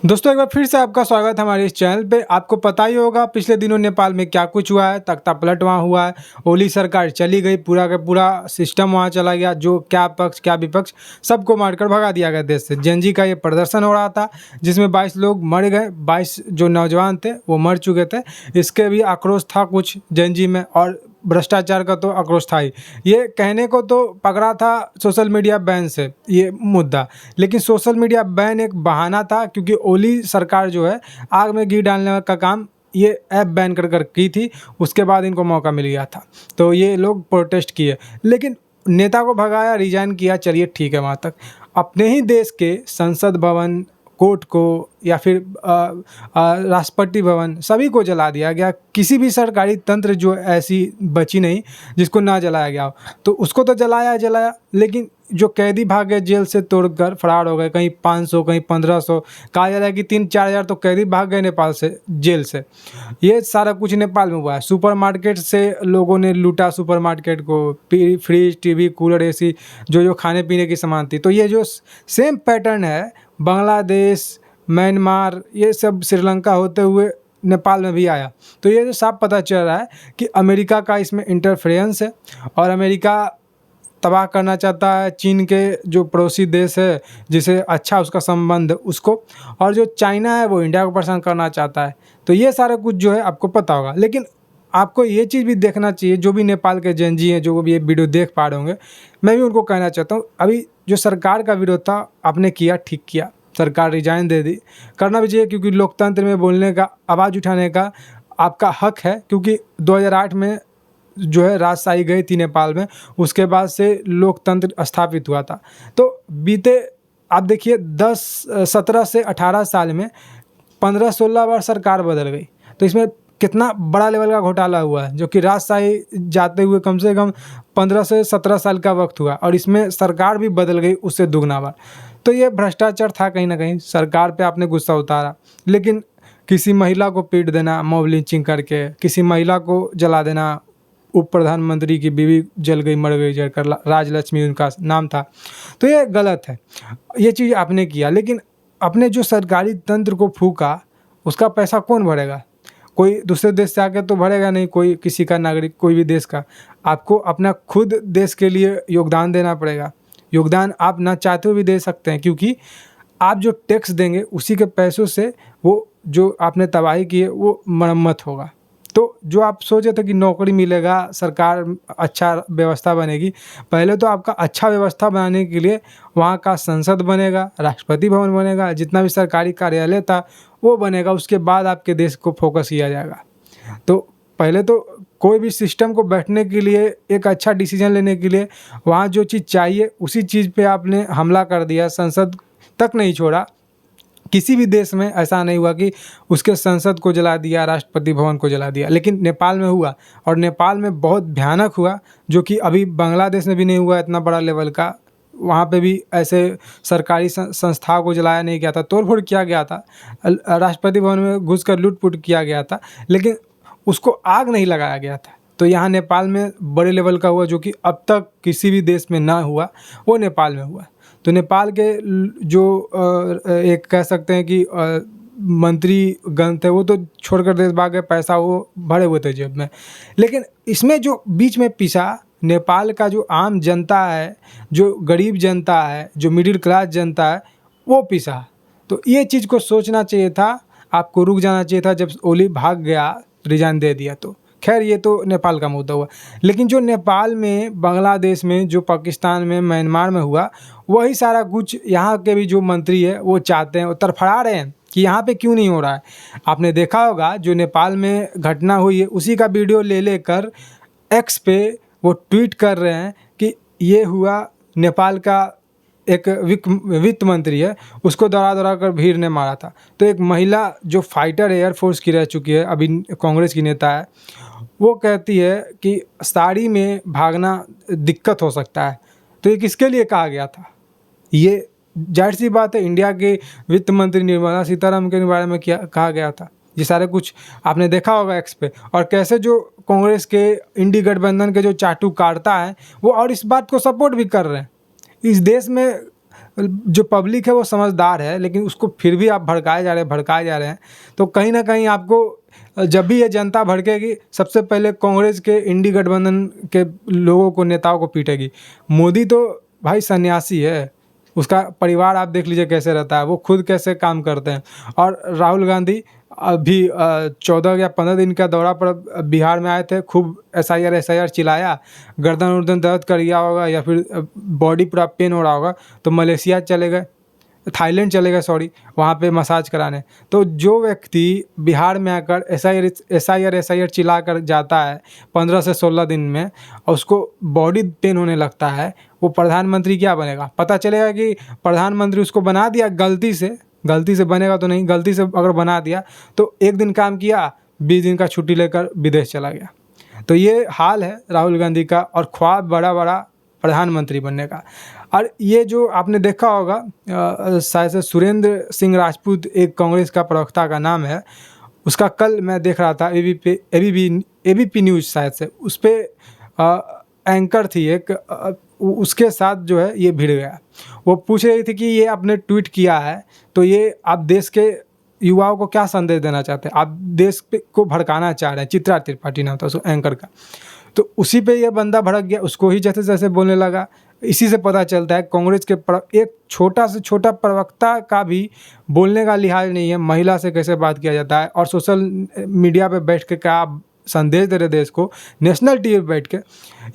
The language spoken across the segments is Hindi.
दोस्तों एक बार फिर से आपका स्वागत है हमारे इस चैनल पे। आपको पता ही होगा पिछले दिनों नेपाल में क्या कुछ हुआ है। तख्ता पलट वहाँ हुआ है, ओली सरकार चली गई, पूरा का पूरा सिस्टम वहाँ चला गया। जो क्या पक्ष क्या विपक्ष सबको मारकर भगा दिया गया देश से। जेनजी का ये प्रदर्शन हो रहा था जिसमें 22 लोग मर गए, 22 जो नौजवान थे वो मर चुके थे। इसके भी आक्रोश था कुछ जेनजी में, और भ्रष्टाचार का तो आक्रोश था ही। ये कहने को तो पकड़ा था सोशल मीडिया बैन से ये मुद्दा, लेकिन सोशल मीडिया बैन एक बहाना था, क्योंकि ओली सरकार जो है आग में घी डालने का काम ये ऐप बैन कर की थी। उसके बाद इनको मौका मिल गया था तो ये लोग प्रोटेस्ट किए, लेकिन नेता को भगाया, रिजाइन किया, चलिए ठीक है। वहाँ तक अपने ही देश के संसद भवन, कोर्ट को या फिर राष्ट्रपति भवन सभी को जला दिया गया। किसी भी सरकारी तंत्र जो ऐसी बची नहीं जिसको ना जलाया गया हो। तो उसको तो जलाया, लेकिन जो कैदी भागे जेल से तोड़कर फरार हो गए, कहीं 500 कहीं 1500, कहा जा रहा है कि 3-4 हज़ार तो कैदी भाग गए नेपाल से, जेल से। ये सारा कुछ नेपाल में हुआ है। सुपरमार्केट से लोगों ने लूटा, सुपरमार्केट को, फ्रिज, टीवी, कूलर, एसी, जो खाने पीने की सामान थी। तो ये जो सेम पैटर्न है बांग्लादेश, म्यांमार, ये सब श्रीलंका होते हुए नेपाल में भी आया। तो ये जो साफ पता चल रहा है कि अमेरिका का इसमें इंटरफेरेंस है, और अमेरिका तबाह करना चाहता है चीन के जो पड़ोसी देश है, जिसे अच्छा उसका संबंध उसको, और जो चाइना है वो इंडिया को परेशान करना चाहता है। तो ये सारा कुछ जो है आपको पता होगा, लेकिन आपको ये चीज़ भी देखना चाहिए। जो भी नेपाल के जेनजी हैं, जो भी ये वीडियो देख पा रहे होंगे, मैं भी उनको कहना चाहता हूँ, अभी जो सरकार का विरोध था आपने किया, ठीक किया, सरकार रिजाइन दे दी, करना भी चाहिए, क्योंकि लोकतंत्र में बोलने का, आवाज़ उठाने का आपका हक है। क्योंकि 2008 में जो है राजशाही गई थी नेपाल में, उसके बाद से लोकतंत्र स्थापित हुआ था। तो बीते आप देखिए 17 से 18 साल में 15-16 बार सरकार बदल गई। तो इसमें कितना बड़ा लेवल का घोटाला हुआ है, जो कि राजशाही जाते हुए कम से कम 15 से 17 साल का वक्त हुआ, और इसमें सरकार भी बदल गई उससे दुगना बार। तो ये भ्रष्टाचार था कहीं ना कहीं। सरकार पे आपने गुस्सा उतारा, लेकिन किसी महिला को पीट देना मॉब लिंचिंग करके, किसी महिला को जला देना, उप प्रधानमंत्री की बीवी जल गई, मर गई जलकर, राजलक्ष्मी उनका नाम था। तो ये गलत है, ये चीज़ आपने किया। लेकिन अपने जो सरकारी तंत्र को फूका, उसका पैसा कौन भरेगा? कोई दूसरे देश से आके तो भरेगा नहीं, कोई किसी का नागरिक, कोई भी देश का। आपको अपना खुद देश के लिए योगदान देना पड़ेगा। योगदान आप ना चाहते हुए भी दे सकते हैं, क्योंकि आप जो टैक्स देंगे उसी के पैसों से वो जो आपने तबाही की है वो मरम्मत होगा। तो जो आप सोचे थे कि नौकरी मिलेगा, सरकार अच्छा व्यवस्था बनेगी, पहले तो आपका अच्छा व्यवस्था बनाने के लिए वहाँ का संसद बनेगा, राष्ट्रपति भवन बनेगा, जितना भी सरकारी कार्यालय था वो बनेगा। उसके बाद आपके देश को फोकस किया जाएगा। तो पहले तो कोई भी सिस्टम को बैठने के लिए, एक अच्छा डिसीजन लेने के लिए वहाँ जो चीज़ चाहिए उसी चीज़ पे आपने हमला कर दिया, संसद तक नहीं छोड़ा। किसी भी देश में ऐसा नहीं हुआ कि उसके संसद को जला दिया, राष्ट्रपति भवन को जला दिया, लेकिन नेपाल में हुआ, और नेपाल में बहुत भयानक हुआ, जो कि अभी बांग्लादेश में भी नहीं हुआ इतना बड़ा लेवल का। वहाँ पे भी ऐसे सरकारी संस्थाओं को जलाया नहीं गया था, तोड़फोड़ किया गया था, राष्ट्रपति भवन में घुसकर लूट-पुट किया गया था, लेकिन उसको आग नहीं लगाया गया था। तो यहाँ नेपाल में बड़े लेवल का हुआ, जो कि अब तक किसी भी देश में ना हुआ, वो नेपाल में हुआ। तो नेपाल के जो एक कह सकते हैं कि मंत्री गण थे, वो तो छोड़कर देश भाग गए, पैसा वो भरे हुए थे जेब में। लेकिन इसमें जो बीच में पिसा नेपाल का जो आम जनता है, जो गरीब जनता है, जो मिडिल क्लास जनता है, वो पिसा। तो ये चीज़ को सोचना चाहिए था, आपको रुक जाना चाहिए था जब ओली भाग गया, रिजाइन दे दिया। तो खैर ये तो नेपाल का मुद्दा हुआ, लेकिन जो नेपाल में, बांग्लादेश में, जो पाकिस्तान में, म्यांमार में हुआ, वही सारा कुछ यहाँ के भी जो मंत्री है वो चाहते हैं, वो तड़फड़ा रहे हैं कि यहाँ पे क्यों नहीं हो रहा है। आपने देखा होगा जो नेपाल में घटना हुई है उसी का वीडियो ले लेकर एक्स पे वो ट्वीट कर रहे हैं कि ये हुआ, नेपाल का एक वित्त मंत्री है, उसको दौड़ा कर भीड़ ने मारा था। तो एक महिला जो फाइटर एयरफोर्स की रह चुकी है, अभी कांग्रेस की नेता है, वो कहती है कि साड़ी में भागना दिक्कत हो सकता है। तो ये किसके लिए कहा गया था? ये जाहिर सी बात है इंडिया के वित्त मंत्री निर्मला सीतारमण के बारे में क्या कहा गया था। ये सारे कुछ आपने देखा होगा एक्स पे, और कैसे जो कांग्रेस के इंडी गठबंधन के जो चाटू काटता है वो और इस बात को सपोर्ट भी कर रहे हैं। इस देश में जो पब्लिक है वो समझदार है, लेकिन उसको फिर भी आप भड़काए जा रहे हैं। तो कहीं ना कहीं आपको जब भी ये जनता भड़केगी, सबसे पहले कांग्रेस के इंडी गठबंधन के लोगों को, नेताओं को पीटेगी। मोदी तो भाई सन्यासी है, उसका परिवार आप देख लीजिए कैसे रहता है, वो खुद कैसे काम करते हैं। और राहुल गांधी अभी 14 या 15 दिन का दौरा पर बिहार में आए थे, खूब SIR चिल्लाया, गर्दन उर्दन दर्द कर गया होगा या फिर बॉडी पूरा पेन हो रहा होगा, तो मलेशिया चले गए, थाईलैंड चले गए, सॉरी, वहाँ पे मसाज कराने। तो जो व्यक्ति बिहार में आकर SIR चिल्ला कर जाता है 15 से 16 दिन में, और उसको बॉडी पेन होने लगता है, वो प्रधानमंत्री क्या बनेगा? पता चलेगा कि प्रधानमंत्री उसको बना दिया गलती से बनेगा तो नहीं, गलती से अगर बना दिया तो एक दिन काम किया, 20 दिन का छुट्टी लेकर विदेश चला गया। तो ये हाल है राहुल गांधी का, और ख्वाब बड़ा बड़ा प्रधानमंत्री बनने का। और ये जो आपने देखा होगा, शायद से सुरेंद्र सिंह राजपूत एक कांग्रेस का प्रवक्ता का नाम है, उसका कल मैं देख रहा था ABP न्यूज़, शायद से उस पर एंकर थी एक, उसके साथ जो है ये भिड़ गया। वो पूछ रही थी कि ये आपने ट्वीट किया है, तो ये आप देश के युवाओं को क्या संदेश देना चाहते हैं? आप देश को भड़काना चाह रहे हैं। चित्रा त्रिपाठी नाम था उस एंकर का। तो उसी पे ये बंदा भड़क गया, उसको ही जैसे जैसे बोलने लगा। इसी से पता चलता है कांग्रेस के एक छोटा से छोटा प्रवक्ता का भी बोलने का लिहाज नहीं है, महिला से कैसे बात किया जाता है, और सोशल मीडिया पे बैठ के क्या संदेश दे रहे देश को, नेशनल टीवी पे बैठ के।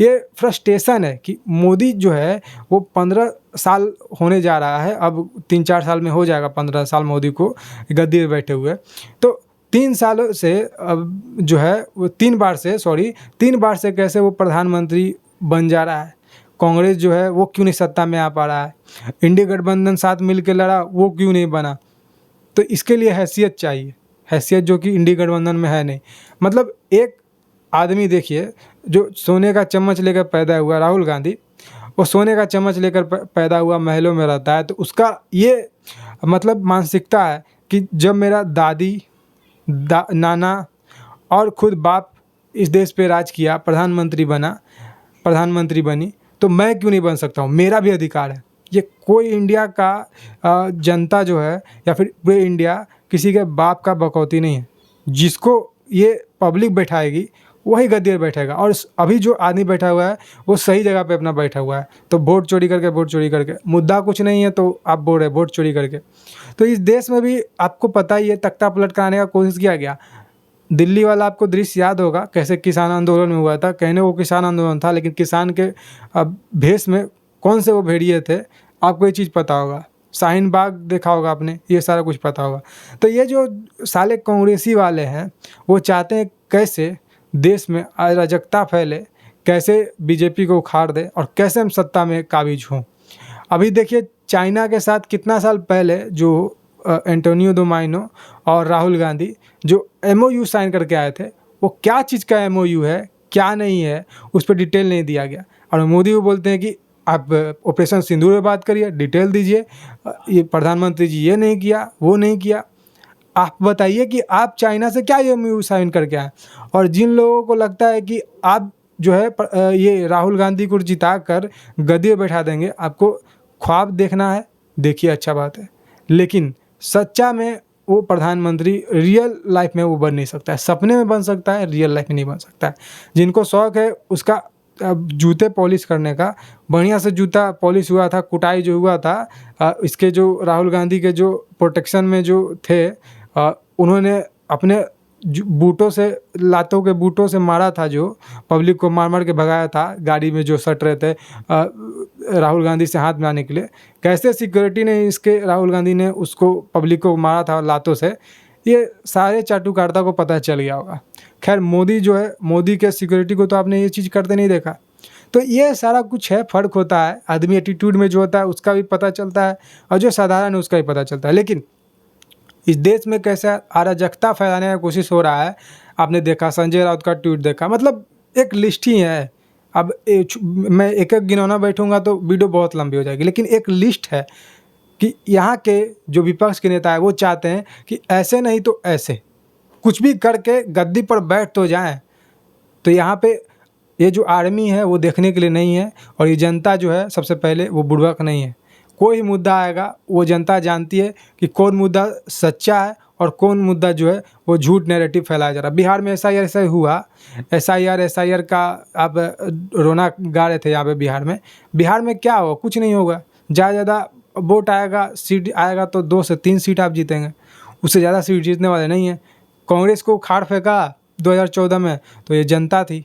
ये फ्रस्ट्रेशन है कि मोदी जो है वो 15 साल होने जा रहा है, अब 3-4 साल में हो जाएगा 15 साल मोदी को गद्दी पे बैठे हुए। तो 3 सालों से अब जो है वो 3 बार से कैसे वो प्रधानमंत्री बन जा रहा है? कांग्रेस जो है वो क्यों नहीं सत्ता में आ पा रहा है? इंडिया गठबंधन साथ मिल के लड़ा, वो क्यों नहीं बना? तो इसके लिए हैसियत चाहिए, हैसियत जो कि इंडिया गठबंधन में है नहीं। मतलब एक आदमी देखिए, जो सोने का चम्मच लेकर पैदा हुआ, राहुल गांधी, वो सोने का चम्मच लेकर पैदा हुआ, महलों में रहता है। तो उसका ये मतलब मानसिकता है कि जब मेरा दादी नाना और खुद बाप इस देश पे राज किया, प्रधानमंत्री बनी, तो मैं क्यों नहीं बन सकता हूँ? मेरा भी अधिकार है। ये कोई इंडिया का जनता जो है या फिर पूरे इंडिया किसी के बाप का बकौती नहीं है। जिसको ये पब्लिक बैठाएगी वही गद्दी पर बैठेगा। और अभी जो आदमी बैठा हुआ है वो सही जगह पे अपना बैठा हुआ है। तो वोट चोरी करके मुद्दा कुछ नहीं है, तो आप बोल रहे वोट चोरी करके। तो इस देश में भी आपको पता ही है, तख्ता पलट कराने का कोशिश किया गया। दिल्ली वाला आपको दृश्य याद होगा, कैसे किसान आंदोलन में हुआ था। कहने वो किसान आंदोलन था, लेकिन किसान के भेष में कौन से वो भेड़िए थे, आपको ये चीज़ पता होगा। शाहीन बाग देखा होगा आपने, ये सारा कुछ पता होगा। तो ये जो साले कांग्रेसी वाले हैं, वो चाहते हैं कैसे देश में अराजकता फैले, कैसे बीजेपी को उखाड़ दे, और कैसे हम सत्ता में काबिज हों। अभी देखिए चाइना के साथ कितना साल पहले जो एंटोनियो दो माइनो और राहुल गांधी जो MOU साइन करके आए थे, वो क्या चीज़ का MOU है, क्या नहीं है, उस पर डिटेल नहीं दिया गया। और मोदी को बोलते हैं कि आप ऑपरेशन सिंदूर में बात करिए, डिटेल दीजिए। ये प्रधानमंत्री जी ये नहीं किया, वो नहीं किया। आप बताइए कि आप चाइना से क्या MOU साइन करके आए? और जिन लोगों को लगता है कि आप जो है ये राहुल गांधी को जिता कर गद्दी पे बैठा देंगे, आपको ख्वाब देखना है, देखिए, अच्छा बात है। लेकिन सच्चा में वो प्रधानमंत्री रियल लाइफ में वो बन नहीं सकता है। सपने में बन सकता है, रियल लाइफ में नहीं बन सकता है। जिनको शौक़ है उसका जूते पॉलिश करने का, बढ़िया से जूता पॉलिश हुआ था, कुटाई जो हुआ था, इसके जो राहुल गांधी के जो प्रोटेक्शन में जो थे, उन्होंने अपने बूटों से, लातों के बूटों से मारा था, जो पब्लिक को मार के भगाया था गाड़ी में जो सट रहे थे राहुल गांधी से हाथ मिलाने के लिए। कैसे सिक्योरिटी ने इसके राहुल गांधी ने उसको पब्लिक को मारा था लातों से, ये सारे चाटुकारिता को पता चल गया होगा। खैर मोदी जो है, मोदी के सिक्योरिटी को तो आपने ये चीज़ करते नहीं देखा। तो ये सारा कुछ है, फ़र्क होता है। आदमी एटीट्यूड में जो होता है उसका भी पता चलता है, और जो साधारण है उसका भी पता चलता है। लेकिन इस देश में कैसे अराजकता फैलाने की कोशिश हो रहा है, आपने देखा। संजय राउत का ट्वीट देखा, मतलब एक लिस्ट ही है। अब मैं एक एक गिनौना बैठूंगा तो वीडियो बहुत लंबी हो जाएगी, लेकिन एक लिस्ट है कि यहाँ के जो विपक्ष के नेता है वो चाहते हैं कि ऐसे नहीं तो ऐसे कुछ भी करके गद्दी पर बैठ तो जाएं। तो यहाँ पे ये जो आर्मी है वो देखने के लिए नहीं है, और ये जनता जो है सबसे पहले वो बुड़बक नहीं है, कोई मुद्दा आएगा वो जनता जानती है कि कौन मुद्दा सच्चा है और कौन मुद्दा जो है वो झूठ नैरेटिव फैलाया जा रहा है। बिहार में एसआईआर ऐसा ही हुआ, एसआईआर का आप रोना गा रहे थे यहाँ पे बिहार में क्या होगा? कुछ नहीं होगा। ज़्यादा वोट आएगा, सीट आएगा तो 2 से 3 सीट आप जीतेंगे, उससे ज़्यादा सीट जीतने वाले नहीं हैं। कांग्रेस को उखाड़ फेंका 2014 में तो ये जनता थी,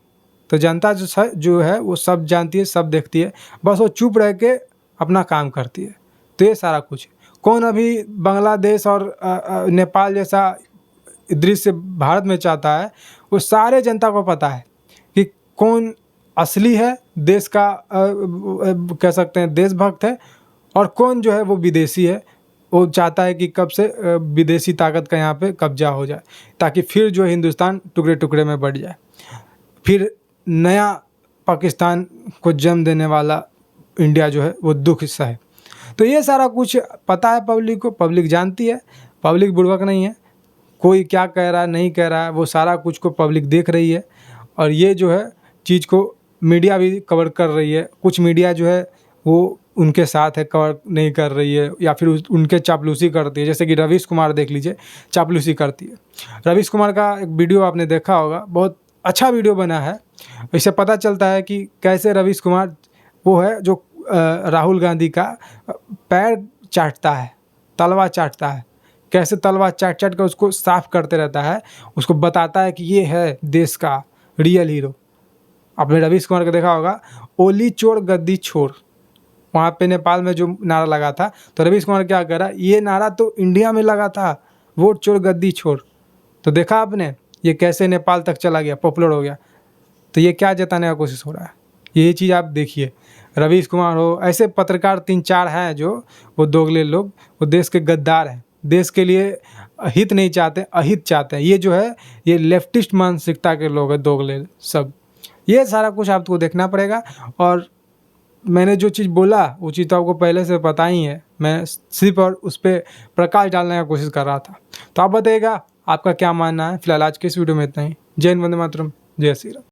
तो जनता जो है वो सब जानती है, सब देखती है, बस वो चुप रह के अपना काम करती है। तो ये सारा कुछ कौन अभी बांग्लादेश और नेपाल जैसा दृश्य भारत में चाहता है, वो सारे जनता को पता है कि कौन असली है, देश का कह सकते हैं देशभक्त है, और कौन जो है वो विदेशी है। वो चाहता है कि कब से विदेशी ताकत का यहाँ पे कब्जा हो जाए, ताकि फिर जो हिंदुस्तान टुकड़े टुकड़े में बढ़ जाए, फिर नया पाकिस्तान को जन्म देने वाला इंडिया जो है वो दुख सहे। तो ये सारा कुछ पता है पब्लिक को, पब्लिक जानती है, पब्लिक बुड़बक नहीं है। कोई क्या कह रहा है नहीं कह रहा है, वो सारा कुछ को पब्लिक देख रही है, और ये जो है चीज़ को मीडिया भी कवर कर रही है। कुछ मीडिया जो है वो उनके साथ है, कवर नहीं कर रही है, या फिर उनके चापलूसी करती है। जैसे कि रवीश कुमार देख लीजिए, चापलूसी करती है। रवीश कुमार का एक वीडियो आपने देखा होगा, बहुत अच्छा वीडियो बना है। इससे पता चलता है कि कैसे रवीश कुमार वो है जो राहुल गांधी का पैर चाटता है, तलवा चाटता है, कैसे तलवा चाट चाट कर उसको साफ करते रहता है, उसको बताता है कि ये है देश का रियल हीरो। आपने रवीश कुमार को देखा होगा, ओली चोर गद्दी छोड़, वहाँ पे नेपाल में जो नारा लगा था, तो रवीश कुमार क्या कह रहा है, ये नारा तो इंडिया में लगा था, वोट चोर गद्दी छोड़। तो देखा आपने ये कैसे नेपाल तक चला गया, पॉपुलर हो गया। तो ये क्या जताने का कोशिश हो रहा है, यही चीज़ आप देखिए। रवीश कुमार हो, ऐसे पत्रकार 3-4 हैं जो वो दोगले लोग, वो देश के गद्दार हैं, देश के लिए हित नहीं चाहते, अहित चाहते हैं। ये जो है ये लेफ्टिस्ट मानसिकता के लोग हैं, दोगले सब। ये सारा कुछ आपको देखना पड़ेगा, और मैंने जो चीज़ बोला वो चीज़ तो आपको पहले से पता ही है, मैं सिर्फ और उस पर प्रकाश डालने का कोशिश कर रहा था। तो आप बताइएगा आपका क्या मानना है। फिलहाल आज के इस वीडियो में इतना ही। जय हिंद, वंदे मातरम, जय श्री राम।